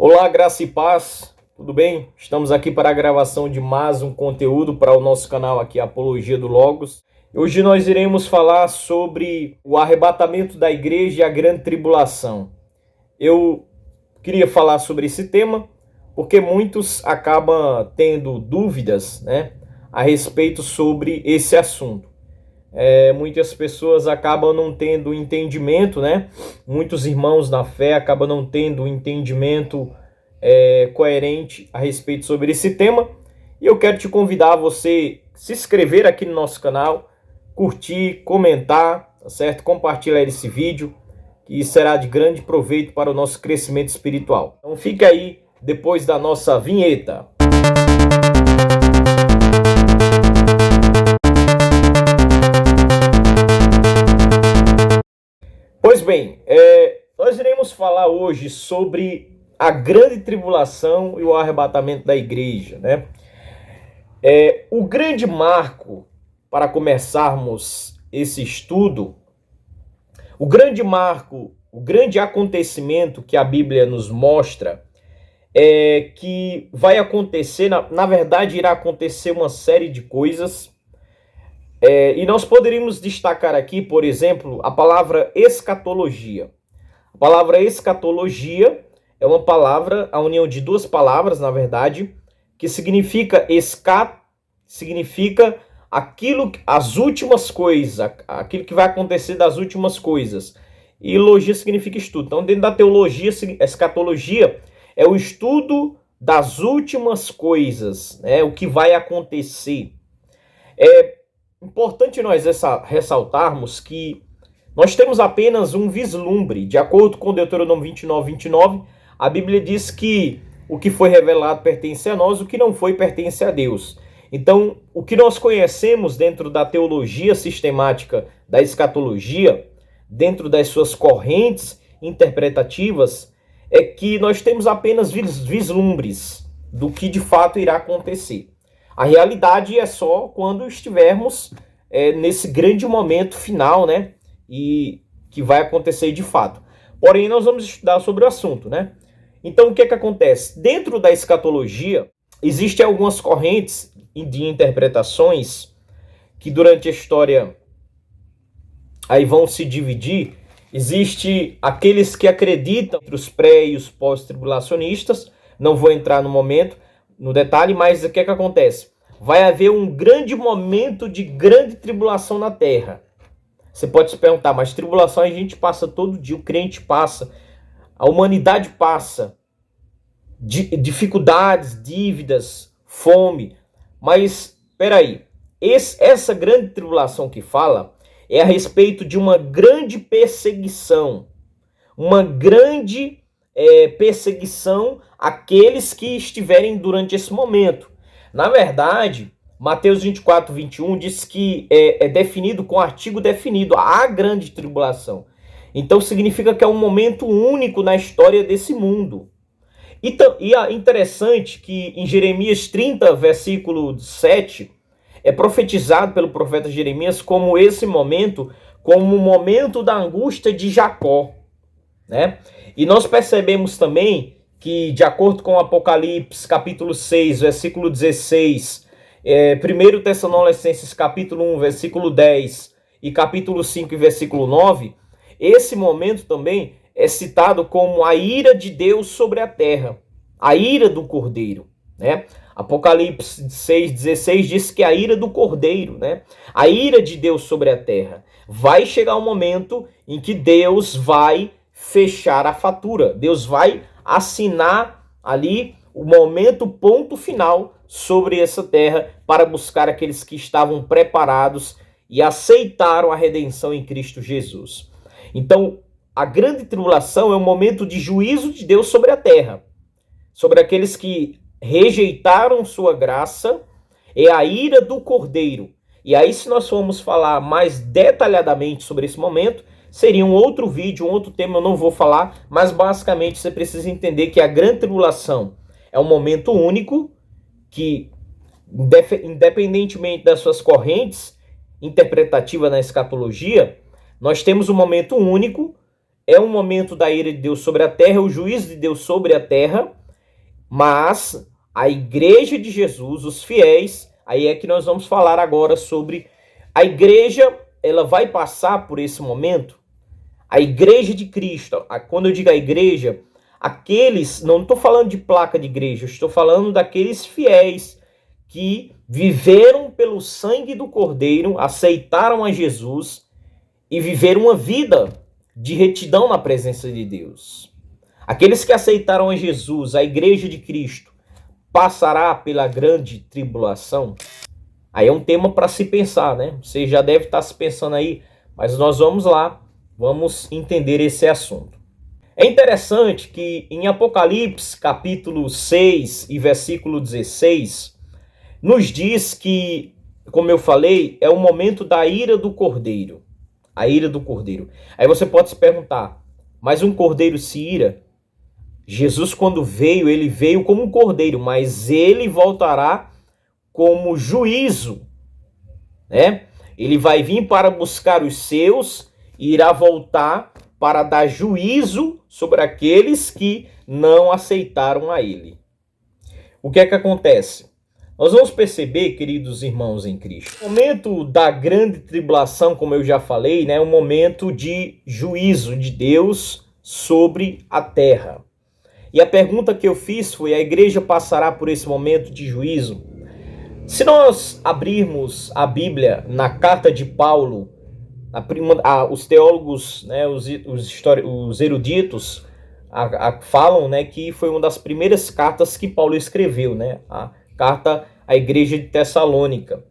Olá, graça e paz, tudo bem? Estamos aqui para a gravação de mais um conteúdo para o nosso canal aqui, Apologia do Logos. Hoje nós iremos falar sobre o arrebatamento da igreja e a grande tribulação. Eu queria falar sobre esse tema porque muitos acabam tendo dúvidas, a respeito sobre esse assunto. Muitas pessoas acabam não tendo entendimento, Muitos irmãos na fé acabam não tendo entendimento coerente a respeito sobre esse tema. E eu quero te convidar a você se inscrever aqui no nosso canal, curtir, comentar, tá certo? Compartilhar esse vídeo, que será de grande proveito para o nosso crescimento espiritual. Então fique aí depois da nossa vinheta. Pois bem, nós iremos falar hoje sobre a grande tribulação e o arrebatamento da igreja, O grande marco para começarmos esse estudo, o grande marco, o grande acontecimento que a Bíblia nos mostra é que vai acontecer, na verdade irá acontecer uma série de coisas. E nós poderíamos destacar aqui, por exemplo, a palavra escatologia. A palavra escatologia é uma palavra, a união de duas palavras, na verdade, que significa significa aquilo, as últimas coisas, aquilo que vai acontecer das últimas coisas. E logia significa estudo. Então, dentro da teologia, escatologia é o estudo das últimas coisas, o que vai acontecer. É importante nós ressaltarmos que nós temos apenas um vislumbre. De acordo com Deuteronômio 29, a Bíblia diz que o que foi revelado pertence a nós, o que não foi pertence a Deus. Então, o que nós conhecemos dentro da teologia sistemática da escatologia, dentro das suas correntes interpretativas, é que nós temos apenas vislumbres do que de fato irá acontecer. A realidade é só quando estivermos nesse grande momento final, E que vai acontecer de fato. Porém, nós vamos estudar sobre o assunto, Então, o que acontece? Dentro da escatologia, existem algumas correntes de interpretações que durante a história aí vão se dividir. Existe aqueles que acreditam entre os pré e os pós-tribulacionistas. Não vou entrar no detalhe, mas o que acontece? Vai haver um grande momento de grande tribulação na Terra. Você pode se perguntar, mas tribulação a gente passa todo dia, o crente passa, a humanidade passa, dificuldades, dívidas, fome. Mas, peraí, essa grande tribulação que fala é a respeito de uma grande perseguição, perseguição àqueles que estiverem durante esse momento. Na verdade, Mateus 24, 21 diz que é definido com artigo definido a grande tribulação. Então significa que é um momento único na história desse mundo. E é interessante que em Jeremias 30, versículo 7, é profetizado pelo profeta Jeremias como esse momento, como o momento da angústia de Jacó, E nós percebemos também que, de acordo com Apocalipse, capítulo 6, versículo 16, 1 Tessalonicenses, capítulo 1, versículo 10 e capítulo 5, versículo 9, esse momento também é citado como a ira de Deus sobre a terra, a ira do Cordeiro, Apocalipse 6,16 diz que a ira do Cordeiro, A ira de Deus sobre a terra. Vai chegar um momento em que Deus vai fechar a fatura. Deus vai assinar ali o momento, ponto final sobre essa terra para buscar aqueles que estavam preparados e aceitaram a redenção em Cristo Jesus. Então, a grande tribulação é um momento de juízo de Deus sobre a terra, sobre aqueles que rejeitaram sua graça, é a ira do Cordeiro. E aí, se nós formos falar mais detalhadamente sobre esse momento, seria um outro vídeo, um outro tema, eu não vou falar, mas basicamente você precisa entender que a grande tribulação é um momento único que, independentemente das suas correntes interpretativas na escatologia, nós temos um momento único é um momento da ira de Deus sobre a terra, o juízo de Deus sobre a terra, mas a igreja de Jesus, os fiéis, aí é que nós vamos falar agora sobre a igreja, ela vai passar por esse momento. A igreja de Cristo, quando eu digo a igreja, aqueles, não estou falando de placa de igreja, estou falando daqueles fiéis que viveram pelo sangue do Cordeiro, aceitaram a Jesus e viveram uma vida de retidão na presença de Deus. Aqueles que aceitaram a Jesus, a igreja de Cristo, passará pela grande tribulação? Aí é um tema para se pensar, né? Você já deve estar se pensando aí, mas nós vamos lá, vamos entender esse assunto. É interessante que em Apocalipse, capítulo 6 e versículo 16, nos diz que, como eu falei, é o momento da ira do Cordeiro. A ira do Cordeiro. Aí você pode se perguntar, mas um cordeiro se ira? Jesus, quando veio, ele veio como um cordeiro, mas ele voltará como juízo, né? Ele vai vir para buscar os seus e irá voltar para dar juízo sobre aqueles que não aceitaram a ele. O que é que acontece? Nós vamos perceber, queridos irmãos em Cristo, o momento da grande tribulação, como eu já falei, né, é um momento de juízo de Deus sobre a terra. E a pergunta que eu fiz foi: a igreja passará por esse momento de juízo? Se nós abrirmos a Bíblia na carta de Paulo, os teólogos, né, os eruditos falam, né, que foi uma das primeiras cartas que Paulo escreveu, né, a carta à igreja de Tessalônica.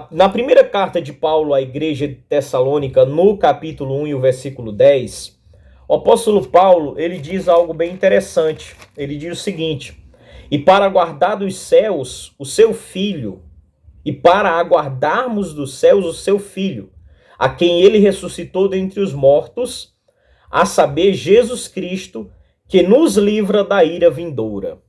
Na primeira carta de Paulo à igreja de Tessalônica, no capítulo 1 e o versículo 10, o apóstolo Paulo, ele diz algo bem interessante. Ele diz o seguinte: e para guardar dos céus o seu filho, e para aguardarmos dos céus o seu filho, a quem ele ressuscitou dentre os mortos, a saber, Jesus Cristo, que nos livra da ira vindoura.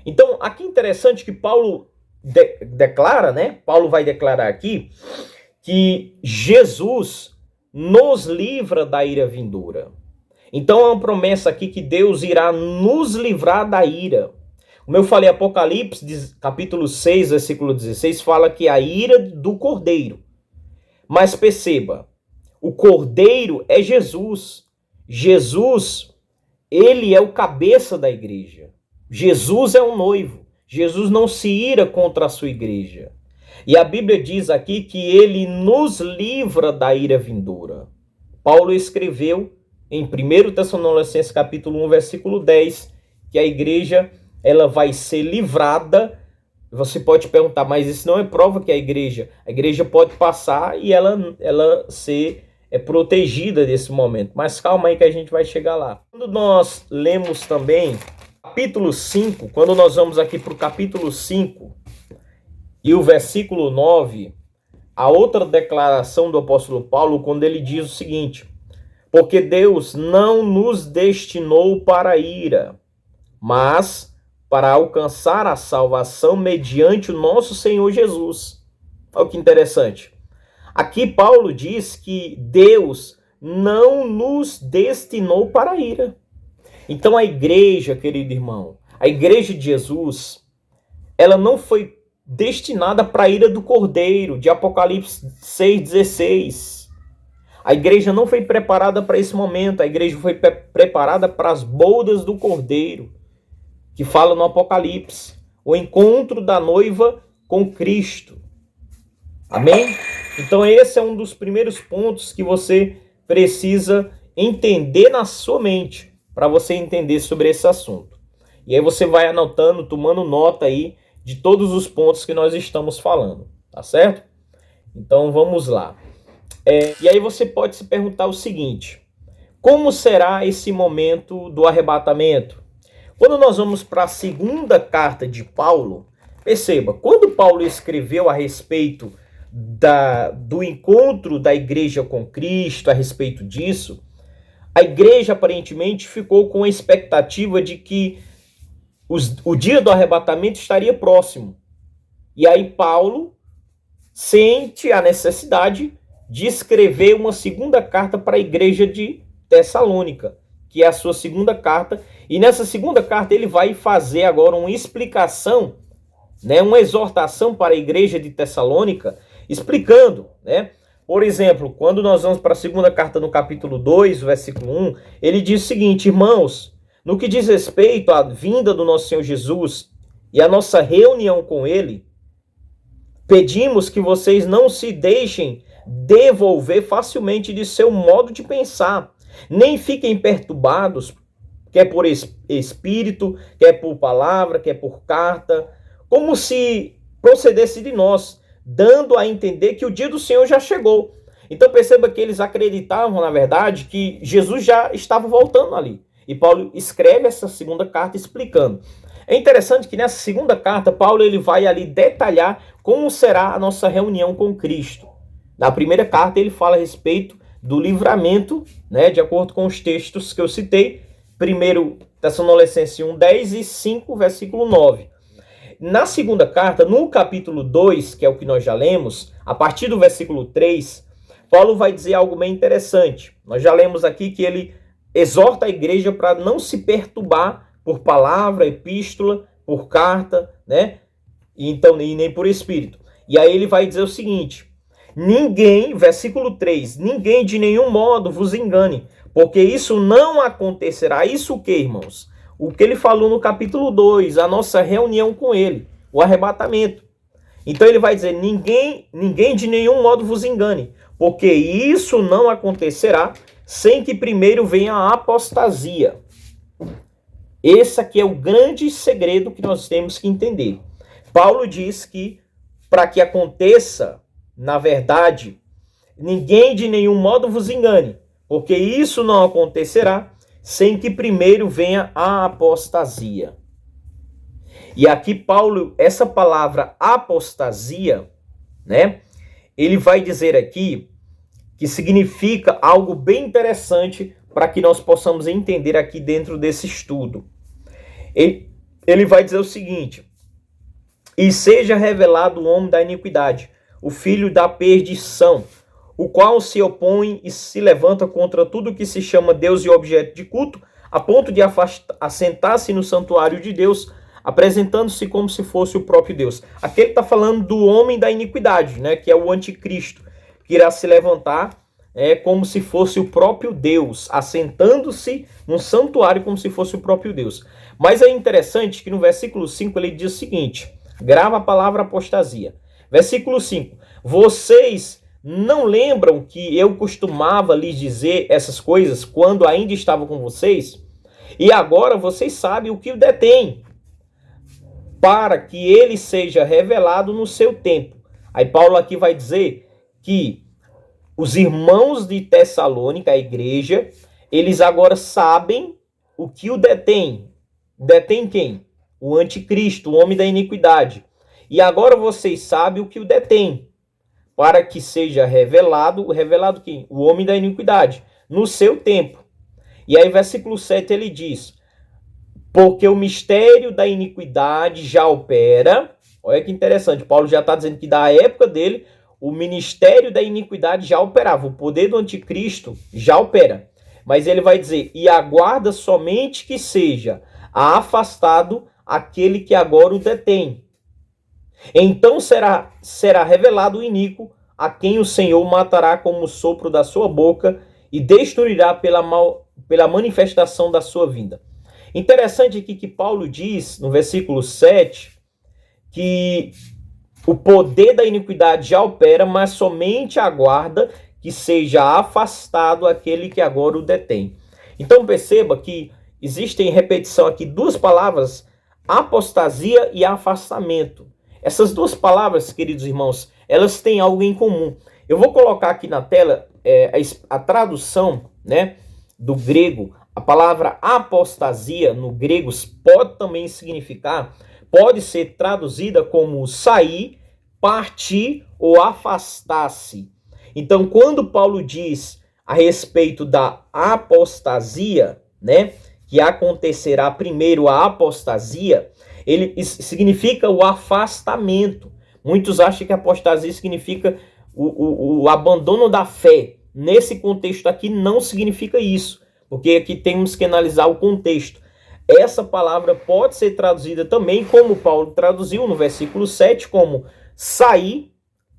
Então, aqui é interessante que Paulo declara, né? Paulo vai declarar aqui que Jesus nos livra da ira vindoura. Então, é uma promessa aqui que Deus irá nos livrar da ira. Como eu falei, Apocalipse, capítulo 6, versículo 16, fala que a ira do Cordeiro. Mas perceba, o Cordeiro é Jesus. Jesus, ele é o cabeça da igreja. Jesus é o noivo. Jesus não se ira contra a sua igreja. E a Bíblia diz aqui que ele nos livra da ira vindoura. Paulo escreveu em 1 Tessalonicenses capítulo 1, versículo 10, que a igreja ela vai ser livrada. Você pode perguntar, mas isso não é prova que a igreja pode passar e ela ser protegida desse momento. Mas calma aí que a gente vai chegar lá. Quando nós lemos também capítulo 5, quando nós vamos aqui para o capítulo 5 e o versículo 9, a outra declaração do apóstolo Paulo, quando ele diz o seguinte: porque Deus não nos destinou para a ira, mas para alcançar a salvação mediante o nosso Senhor Jesus. Olha que interessante. Aqui Paulo diz que Deus não nos destinou para a ira. Então a igreja, querido irmão, a igreja de Jesus, ela não foi destinada para a ira do Cordeiro, de Apocalipse 6,16. A igreja não foi preparada para esse momento, a igreja foi preparada para as bodas do Cordeiro, que fala no Apocalipse, o encontro da noiva com Cristo. Amém? Então esse é um dos primeiros pontos que você precisa entender na sua mente, para você entender sobre esse assunto. E aí você vai anotando, tomando nota aí de todos os pontos que nós estamos falando, tá certo? Então vamos lá. E aí você pode se perguntar o seguinte: como será esse momento do arrebatamento? Quando nós vamos para a segunda carta de Paulo, perceba, quando Paulo escreveu a respeito do encontro da igreja com Cristo, a respeito disso, a igreja aparentemente ficou com a expectativa de que o dia do arrebatamento estaria próximo. E aí Paulo sente a necessidade de escrever uma segunda carta para a igreja de Tessalônica, que é a sua segunda carta. E nessa segunda carta ele vai fazer agora uma explicação, né, uma exortação para a igreja de Tessalônica, explicando, né? Por exemplo, quando nós vamos para a segunda carta no capítulo 2, versículo 1, ele diz o seguinte: irmãos, no que diz respeito à vinda do nosso Senhor Jesus e à nossa reunião com ele, pedimos que vocês não se deixem devolver facilmente de seu modo de pensar, nem fiquem perturbados, quer por espírito, quer por palavra, quer por carta, como se procedesse de nós, dando a entender que o dia do Senhor já chegou. Então perceba que eles acreditavam, na verdade, que Jesus já estava voltando ali. E Paulo escreve essa segunda carta explicando. É interessante que nessa segunda carta, Paulo ele vai ali detalhar como será a nossa reunião com Cristo. Na primeira carta ele fala a respeito do livramento, né, de acordo com os textos que eu citei, 1 Tessalonicenses 1:10 e 5, versículo 9. Na segunda carta, no capítulo 2, que é o que nós já lemos, a partir do versículo 3, Paulo vai dizer algo bem interessante. Nós já lemos aqui que ele exorta a igreja para não se perturbar por palavra, epístola, por carta, né? E nem por espírito. E aí ele vai dizer o seguinte: ninguém, versículo 3, ninguém de nenhum modo vos engane, porque isso não acontecerá. Isso o que, irmãos? O que ele falou no capítulo 2, a nossa reunião com ele, o arrebatamento. Então ele vai dizer: ninguém de nenhum modo vos engane, porque isso não acontecerá sem que primeiro venha a apostasia. Esse aqui é o grande segredo que nós temos que entender. Paulo diz que para que aconteça, na verdade, ninguém de nenhum modo vos engane, porque isso não acontecerá sem que primeiro venha a apostasia. E aqui Paulo, essa palavra apostasia, né? Ele vai dizer aqui que significa algo bem interessante para que nós possamos entender aqui dentro desse estudo. Ele vai dizer o seguinte: e seja revelado o homem da iniquidade, o filho da perdição, o qual se opõe e se levanta contra tudo que se chama Deus e objeto de culto, a ponto de assentar-se no santuário de Deus, apresentando-se como se fosse o próprio Deus. Aqui ele está falando do homem da iniquidade, né, que é o anticristo, que irá se levantar como se fosse o próprio Deus, assentando-se num santuário como se fosse o próprio Deus. Mas é interessante que no versículo 5 ele diz o seguinte, grava a palavra apostasia. Versículo 5, vocês não lembram que eu costumava lhes dizer essas coisas quando ainda estava com vocês? E agora vocês sabem o que o detém, para que ele seja revelado no seu tempo. Aí Paulo aqui vai dizer que os irmãos de Tessalônica, a igreja, eles agora sabem o que o detém. Detém quem? O anticristo, o homem da iniquidade. E agora vocês sabem o que o detém, para que seja revelado quem? O homem da iniquidade, no seu tempo. E aí versículo 7 ele diz, porque o mistério da iniquidade já opera. Olha que interessante, Paulo já está dizendo que da época dele, o ministério da iniquidade já operava, o poder do anticristo já opera. Mas ele vai dizer, e aguarda somente que seja afastado aquele que agora o detém. Então será revelado o iníquo, a quem o Senhor matará como o sopro da sua boca e destruirá pela manifestação da sua vinda. Interessante aqui que Paulo diz, no versículo 7, que o poder da iniquidade já opera, mas somente aguarda que seja afastado aquele que agora o detém. Então perceba que existem em repetição aqui duas palavras, apostasia e afastamento. Essas duas palavras, queridos irmãos, elas têm algo em comum. Eu vou colocar aqui na tela a tradução, né, do grego. A palavra apostasia no grego pode também significar, pode ser traduzida como sair, partir ou afastar-se. Então, quando Paulo diz a respeito da apostasia, né, que acontecerá primeiro a apostasia, ele significa o afastamento. Muitos acham que a apostasia significa o abandono da fé. Nesse contexto aqui não significa isso. porque aqui temos que analisar o contexto. Essa palavra pode ser traduzida também, como Paulo traduziu no versículo 7, como sair,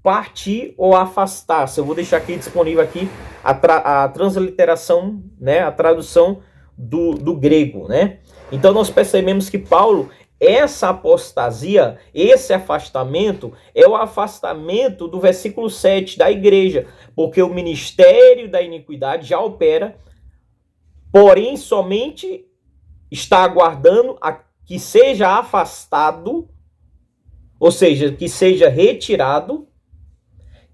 partir ou afastar-se. Eu vou deixar aqui disponível aqui a transliteração, né, a tradução do grego, né? Então nós percebemos que Paulo, essa apostasia, esse afastamento, é o afastamento do versículo 7 da igreja, porque o ministério da iniquidade já opera, porém somente está aguardando a que seja afastado, ou seja, que seja retirado,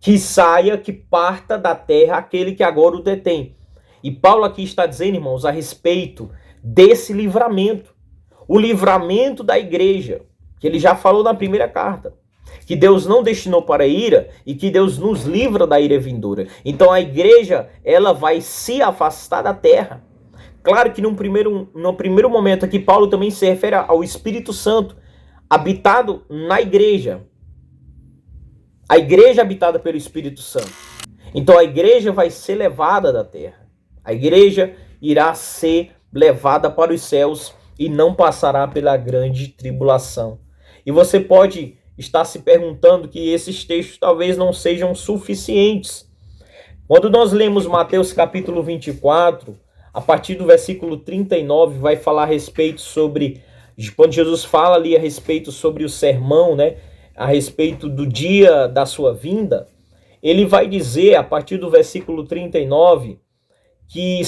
que saia, que parta da terra aquele que agora o detém. E Paulo aqui está dizendo, irmãos, a respeito desse livramento. O livramento da igreja, que ele já falou na primeira carta. Que Deus não destinou para a ira e que Deus nos livra da ira vindoura. Então a igreja, ela vai se afastar da terra. Claro que no primeiro momento aqui, Paulo também se refere ao Espírito Santo, habitado na igreja. A igreja habitada pelo Espírito Santo. Então a igreja vai ser levada da terra. A igreja irá ser levada para os céus e não passará pela grande tribulação. E você pode estar se perguntando que esses textos talvez não sejam suficientes. Quando nós lemos Mateus capítulo 24, a partir do versículo 39, vai falar a respeito sobre, quando Jesus fala ali a respeito sobre o sermão, né? A respeito do dia da sua vinda, ele vai dizer, a partir do versículo 39, que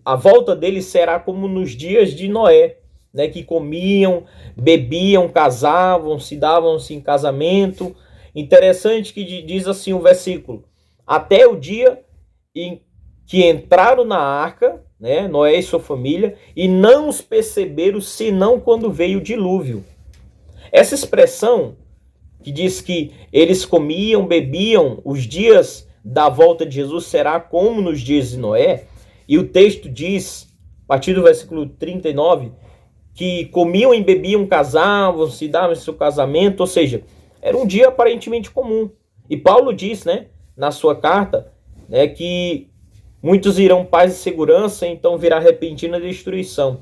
a volta dele será como nos dias de Noé, né, que comiam, bebiam, casavam, se davam-se em casamento. Interessante que diz assim o versículo, até o dia em que entraram na arca, né, Noé e sua família, e não os perceberam senão quando veio o dilúvio. Essa expressão que diz que eles comiam, bebiam, os dias da volta de Jesus será como nos dias de Noé, e o texto diz, a partir do versículo 39, que comiam e bebiam, casavam, se davam seu casamento, ou seja, era um dia aparentemente comum. E Paulo diz, né, na sua carta, né, que muitos irão paz e segurança, então virá repentina destruição.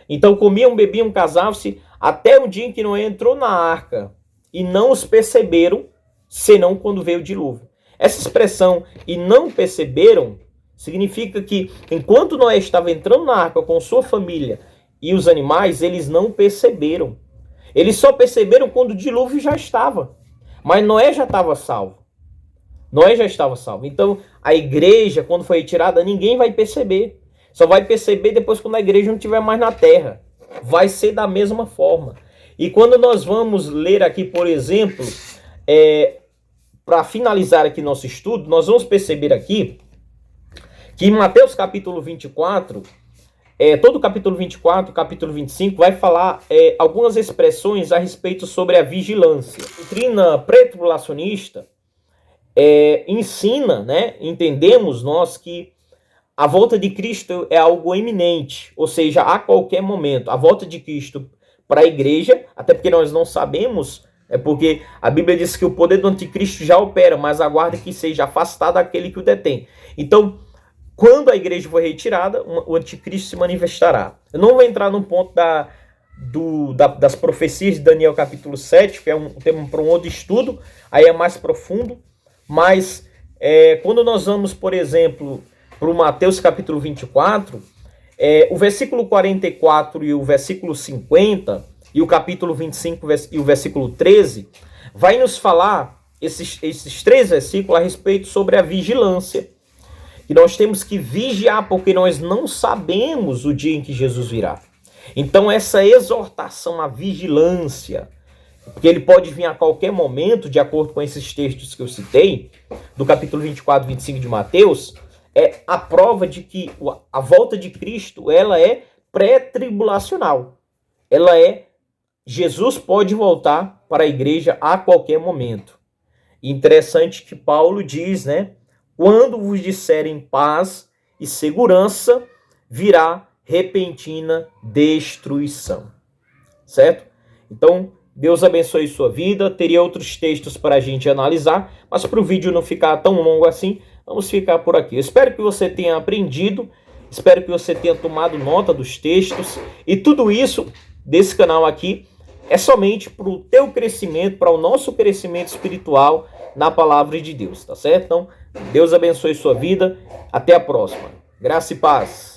Então comiam, bebiam, casavam-se, até o dia em que Noé entrou na arca, e não os perceberam, senão quando veio o dilúvio. Essa expressão, e não perceberam, significa que enquanto Noé estava entrando na arca com sua família e os animais, eles não perceberam. Eles só perceberam quando o dilúvio já estava. Mas Noé já estava salvo. Noé já estava salvo. Então, a igreja, quando foi retirada, ninguém vai perceber. Só vai perceber depois quando a igreja não estiver mais na terra. Vai ser da mesma forma. E quando nós vamos ler aqui, por exemplo, para finalizar aqui nosso estudo, nós vamos perceber aqui que em Mateus capítulo 24, todo o capítulo 24, capítulo 25, vai falar algumas expressões a respeito sobre a vigilância. A doutrina pré-tribulacionista ensina, né, entendemos nós que a volta de Cristo é algo iminente, ou seja, a qualquer momento. A volta de Cristo para a igreja, até porque nós não sabemos, porque a Bíblia diz que o poder do anticristo já opera, mas aguarda que seja afastado aquele que o detém. Então, quando a igreja for retirada, o anticristo se manifestará. Eu não vou entrar no ponto das profecias de Daniel capítulo 7, que é um tema para um outro estudo, aí é mais profundo, mas quando nós vamos, por exemplo, para o Mateus capítulo 24, o versículo 44 e o versículo 50, e o capítulo 25 e o versículo 13, vai nos falar, esses três versículos, a respeito sobre a vigilância. E nós temos que vigiar, porque nós não sabemos o dia em que Jesus virá. Então essa exortação à vigilância, porque ele pode vir a qualquer momento, de acordo com esses textos que eu citei, do capítulo 24 e 25 de Mateus, é a prova de que a volta de Cristo, ela é pré-tribulacional. Jesus pode voltar para a igreja a qualquer momento. Interessante que Paulo diz, né? Quando vos disserem paz e segurança, virá repentina destruição. Certo? Então, Deus abençoe sua vida. Teria outros textos para a gente analisar, mas para o vídeo não ficar tão longo assim, vamos ficar por aqui. Eu espero que você tenha aprendido Espero que você tenha tomado nota dos textos. E tudo isso desse canal aqui é somente para o teu crescimento, para o nosso crescimento espiritual na palavra de Deus, tá certo? Então, Deus abençoe sua vida. Até a próxima. Graça e paz.